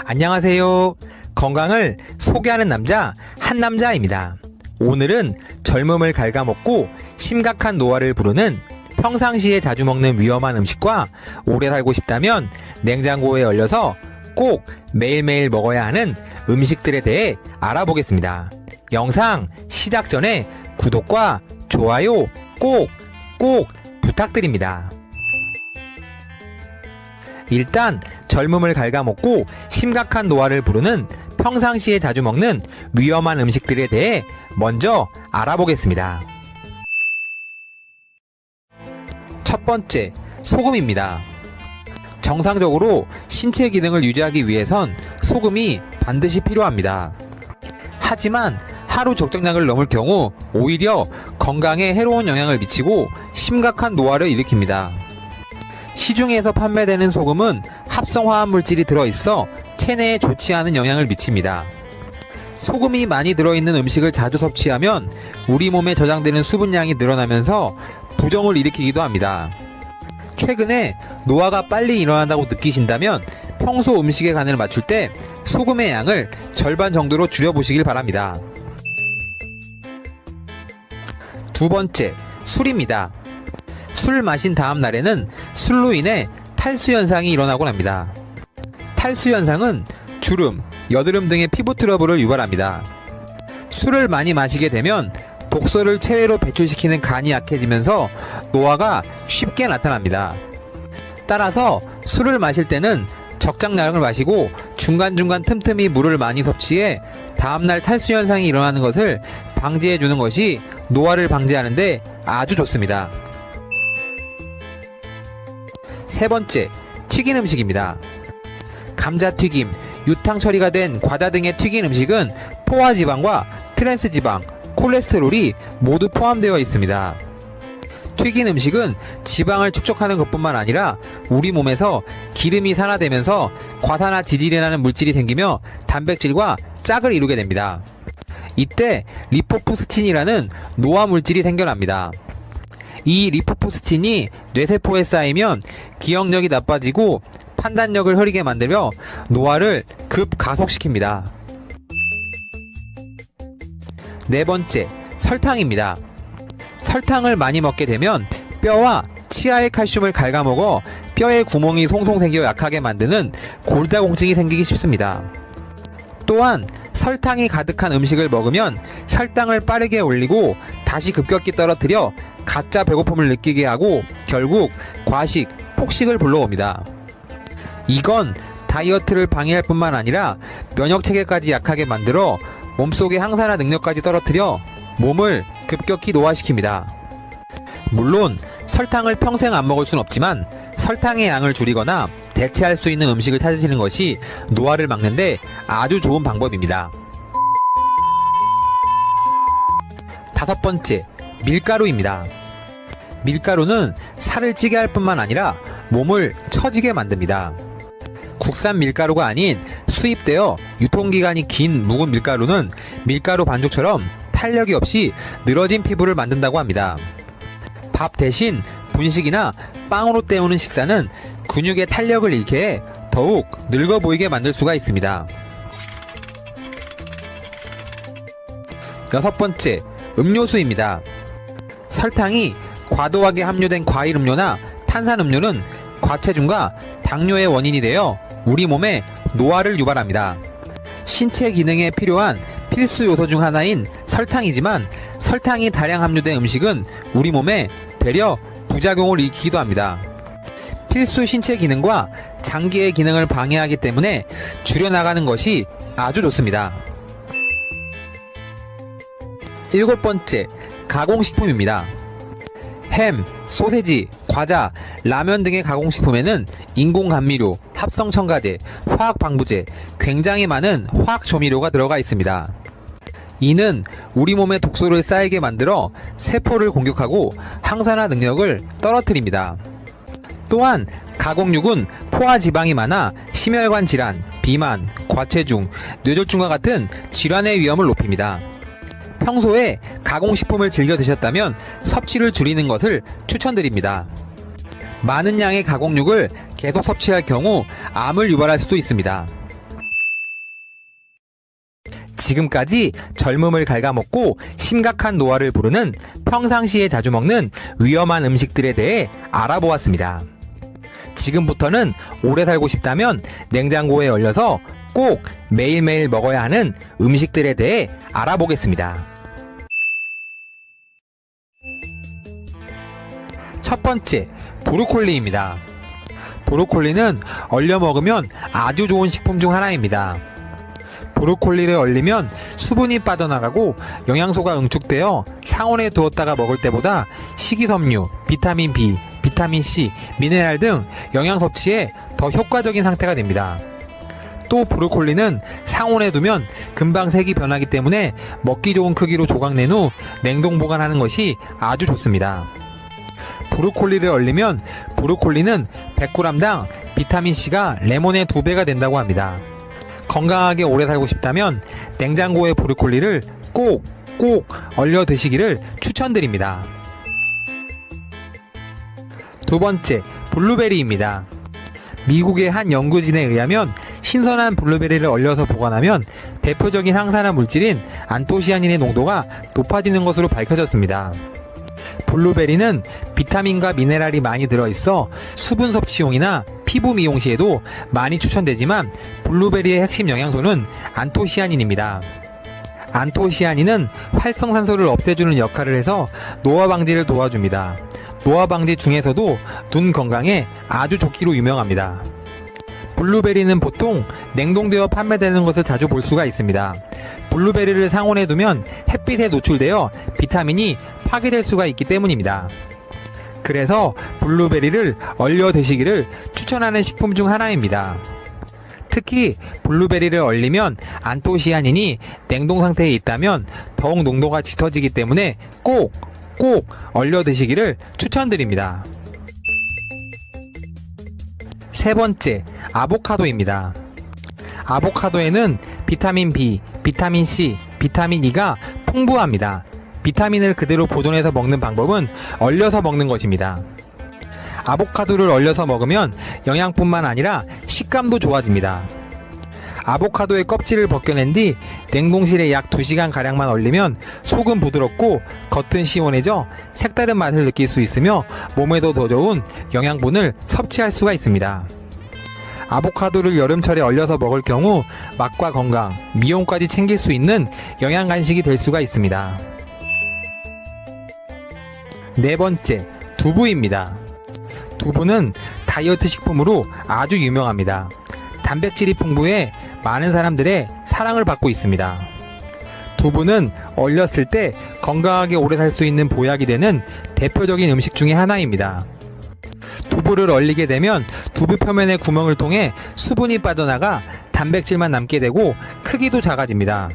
안녕하세요. 건강을 소개하는 남자 한남자입니다. 오늘은 젊음을 갉아먹고 심각한 노화를 부르는 평상시에 자주 먹는 위험한 음식과 오래 살고 싶다면 냉장고에 얼려서 꼭 매일매일 먹어야 하는 음식들에 대해 알아보겠습니다. 영상 시작 전에 구독과 좋아요 꼭 부탁드립니다. 일단 젊음을 갉아먹고 심각한 노화를 부르는 평상시에 자주 먹는 위험한 음식들에 대해 먼저 알아보겠습니다. 첫 번째, 소금입니다. 정상적으로 신체 기능을 유지하기 위해선 소금이 반드시 필요합니다. 하지만 하루 적정량을 넘을 경우 오히려 건강에 해로운 영향을 미치고 심각한 노화를 일으킵니다. 시중에서 판매되는 소금은 합성 화학 물질이 들어있어 체내에 좋지 않은 영향을 미칩니다. 소금이 많이 들어있는 음식을 자주 섭취하면 우리 몸에 저장되는 수분량이 늘어나면서 부종을 일으키기도 합니다. 최근에 노화가 빨리 일어난다고 느끼신다면 평소 음식의 간을 맞출 때 소금의 양을 절반 정도로 줄여보시길 바랍니다. 두 번째, 술입니다. 술 마신 다음 날에는 술로 인해 탈수 현상이 일어나곤 합니다. 탈수 현상은 주름, 여드름 등의 피부 트러블을 유발합니다. 술을 많이 마시게 되면 독소를 체외로 배출시키는 간이 약해지면서 노화가 쉽게 나타납니다. 따라서 술을 마실 때는 적당량을 마시고 중간중간 틈틈이 물을 많이 섭취해 다음날 탈수 현상이 일어나는 것을 방지해 주는 것이 노화를 방지하는 데 아주 좋습니다. 세 번째, 튀긴 음식입니다. 감자튀김, 유탕 처리가 된 과자 등의 튀긴 음식은 포화지방과 트랜스지방, 콜레스테롤이 모두 포함되어 있습니다. 튀긴 음식은 지방을 축적하는 것뿐만 아니라 우리 몸에서 기름이 산화되면서 과산화지질이라는 물질이 생기며 단백질과 짝을 이루게 됩니다. 이때 리포프스친이라는 노화 물질이 생겨납니다. 이 리포프스친이 뇌세포에 쌓이면 기억력이 나빠지고 판단력을 흐리게 만들며 노화를 급가속시킵니다. 네 번째, 설탕입니다. 설탕을 많이 먹게 되면 뼈와 치아의 칼슘을 갉아먹어 뼈에 구멍이 송송 생겨 약하게 만드는 골다공증이 생기기 쉽습니다. 또한 설탕이 가득한 음식을 먹으면 혈당을 빠르게 올리고 다시 급격히 떨어뜨려 가짜 배고픔을 느끼게 하고 결국 과식, 폭식을 불러옵니다. 이건 다이어트를 방해할 뿐만 아니라 면역체계까지 약하게 만들어 몸속의 항산화 능력까지 떨어뜨려 몸을 급격히 노화시킵니다. 물론 설탕을 평생 안 먹을 순 없지만 설탕의 양을 줄이거나 대체할 수 있는 음식을 찾으시는 것이 노화를 막는데 아주 좋은 방법입니다. 다섯 번째, 밀가루입니다. 밀가루는 살을 찌게 할 뿐만 아니라 몸을 처지게 만듭니다. 국산 밀가루가 아닌 수입되어 유통기간이 긴 묵은 밀가루는 밀가루 반죽처럼 탄력이 없이 늘어진 피부를 만든다고 합니다. 밥 대신 분식이나 빵으로 때우는 식사는 근육의 탄력을 잃게 해 더욱 늙어 보이게 만들 수가 있습니다. 여섯 번째, 음료수입니다. 설탕이 과도하게 함유된 과일 음료나 탄산 음료는 과체중과 당뇨의 원인이 되어 우리 몸에 노화를 유발합니다. 신체 기능에 필요한 필수 요소 중 하나인 설탕이지만 설탕이 다량 함유된 음식은 우리 몸에 되려 부작용을 일으키기도 합니다. 필수 신체 기능과 장기의 기능을 방해하기 때문에 줄여나가는 것이 아주 좋습니다. 일곱 번째, 가공식품입니다. 햄, 소세지, 과자, 라면 등의 가공식품에는 인공감미료, 합성첨가제, 화학방부제, 굉장히 많은 화학조미료가 들어가 있습니다. 이는 우리 몸에 독소를 쌓이게 만들어 세포를 공격하고 항산화 능력을 떨어뜨립니다. 또한 가공육은 포화 지방이 많아 심혈관 질환, 비만, 과체중, 뇌졸중과 같은 질환의 위험을 높입니다. 평소에 가공식품을 즐겨 드셨다면 섭취를 줄이는 것을 추천드립니다. 많은 양의 가공육을 계속 섭취할 경우 암을 유발할 수도 있습니다. 지금까지 젊음을 갉아먹고 심각한 노화를 부르는 평상시에 자주 먹는 위험한 음식들에 대해 알아보았습니다. 지금부터는 오래 살고 싶다면 냉장고에 얼려서 꼭 매일매일 먹어야 하는 음식들에 대해 알아보겠습니다. 첫 번째, 브로콜리입니다. 브로콜리는 얼려 먹으면 아주 좋은 식품 중 하나입니다. 브로콜리를 얼리면 수분이 빠져나가고 영양소가 응축되어 상온에 두었다가 먹을 때보다 식이섬유, 비타민 B, 비타민 C, 미네랄 등 영양 섭취에 더 효과적인 상태가 됩니다. 또 브로콜리는 상온에 두면 금방 색이 변하기 때문에 먹기 좋은 크기로 조각낸 후 냉동 보관하는 것이 아주 좋습니다. 브로콜리를 얼리면 브로콜리는 100g당 비타민C가 레몬의 2배가 된다고 합니다. 건강하게 오래 살고 싶다면 냉장고에 브로콜리를 꼭 얼려 드시기를 추천드립니다. 두 번째, 블루베리입니다. 미국의 한 연구진에 의하면 신선한 블루베리를 얼려서 보관하면 대표적인 항산화 물질인 안토시아닌의 농도가 높아지는 것으로 밝혀졌습니다. 블루베리는 비타민과 미네랄이 많이 들어있어 수분 섭취용이나 피부 미용 시에도 많이 추천되지만 블루베리의 핵심 영양소는 안토시아닌입니다. 안토시아닌은 활성산소를 없애주는 역할을 해서 노화 방지를 도와줍니다. 노화 방지 중에서도 눈 건강에 아주 좋기로 유명합니다. 블루베리는 보통 냉동되어 판매되는 것을 자주 볼 수가 있습니다. 블루베리를 상온에 두면 햇빛에 노출되어 비타민이 파괴될 수가 있기 때문입니다. 그래서 블루베리를 얼려 드시기를 추천하는 식품 중 하나입니다. 특히 블루베리를 얼리면 안토시아닌이 냉동 상태에 있다면 더욱 농도가 짙어지기 때문에 꼭 얼려 드시기를 추천드립니다. 세 번째, 아보카도입니다. 아보카도에는 비타민 B, 비타민 C, 비타민 E가 풍부합니다. 비타민을 그대로 보존해서 먹는 방법은 얼려서 먹는 것입니다. 아보카도를 얼려서 먹으면 영양뿐만 아니라 식감도 좋아집니다. 아보카도의 껍질을 벗겨낸 뒤 냉동실에 약 2시간가량만 얼리면 속은 부드럽고 겉은 시원해져 색다른 맛을 느낄 수 있으며 몸에도 더 좋은 영양분을 섭취할 수가 있습니다. 아보카도를 여름철에 얼려서 먹을 경우 맛과 건강, 미용까지 챙길 수 있는 영양 간식이 될 수가 있습니다. 네 번째, 두부입니다. 두부는 다이어트 식품으로 아주 유명합니다. 단백질이 풍부해 많은 사람들의 사랑을 받고 있습니다. 두부는 얼렸을 때 건강하게 오래 살 수 있는 보약이 되는 대표적인 음식 중에 하나입니다. 두부를 얼리게 되면 두부 표면의 구멍을 통해 수분이 빠져나가 단백질만 남게 되고 크기도 작아집니다.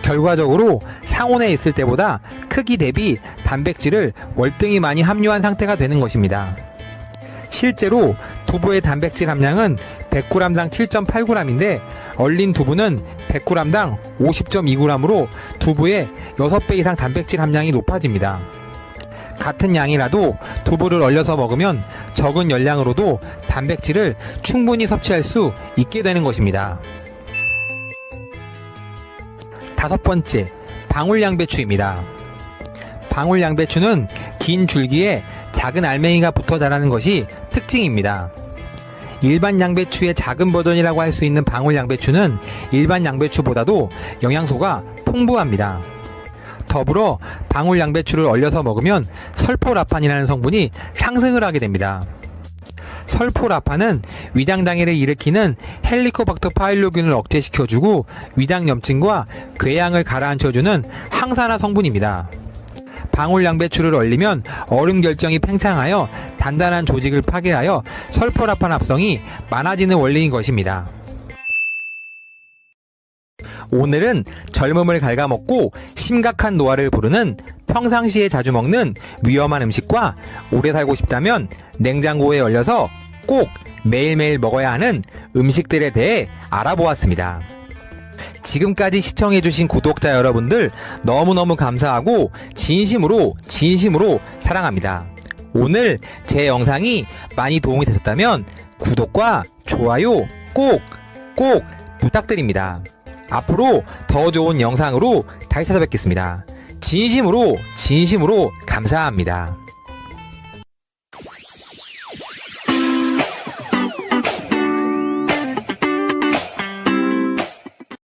결과적으로 상온에 있을 때보다 크기 대비 단백질을 월등히 많이 함유한 상태가 되는 것입니다. 실제로 두부의 단백질 함량은 100g당 7.8g인데 얼린 두부는 100g당 50.2g으로 두부의 6배 이상 단백질 함량이 높아집니다. 같은 양이라도 두부를 얼려서 먹으면 적은 열량으로도 단백질을 충분히 섭취할 수 있게 되는 것입니다. 다섯 번째, 방울양배추입니다. 방울양배추는 긴 줄기에 작은 알맹이가 붙어 자라는 것이 특징입니다. 일반 양배추의 작은 버전이라고 할 수 있는 방울양배추는 일반 양배추보다도 영양소가 풍부합니다. 더불어 방울양배추를 얼려서 먹으면 설포라판이라는 성분이 상승을 하게 됩니다. 설포라판은 위장장애를 일으키는 헬리코박터 파일로균을 억제시켜주고 위장염증과 궤양을 가라앉혀주는 항산화 성분입니다. 방울양배추를 얼리면 얼음 결정이 팽창하여 단단한 조직을 파괴하여 설포라판 합성이 많아지는 원리인 것입니다. 오늘은 젊음을 갉아먹고 심각한 노화를 부르는 평상시에 자주 먹는 위험한 음식과 오래 살고 싶다면 냉장고에 얼려서 꼭 매일매일 먹어야 하는 음식들에 대해 알아보았습니다. 지금까지 시청해주신 구독자 여러분들 너무너무 감사하고 진심으로 사랑합니다. 오늘 제 영상이 많이 도움이 되셨다면 구독과 좋아요 꼭 부탁드립니다. 앞으로 더 좋은 영상으로 다시 찾아뵙겠습니다. 진심으로 감사합니다.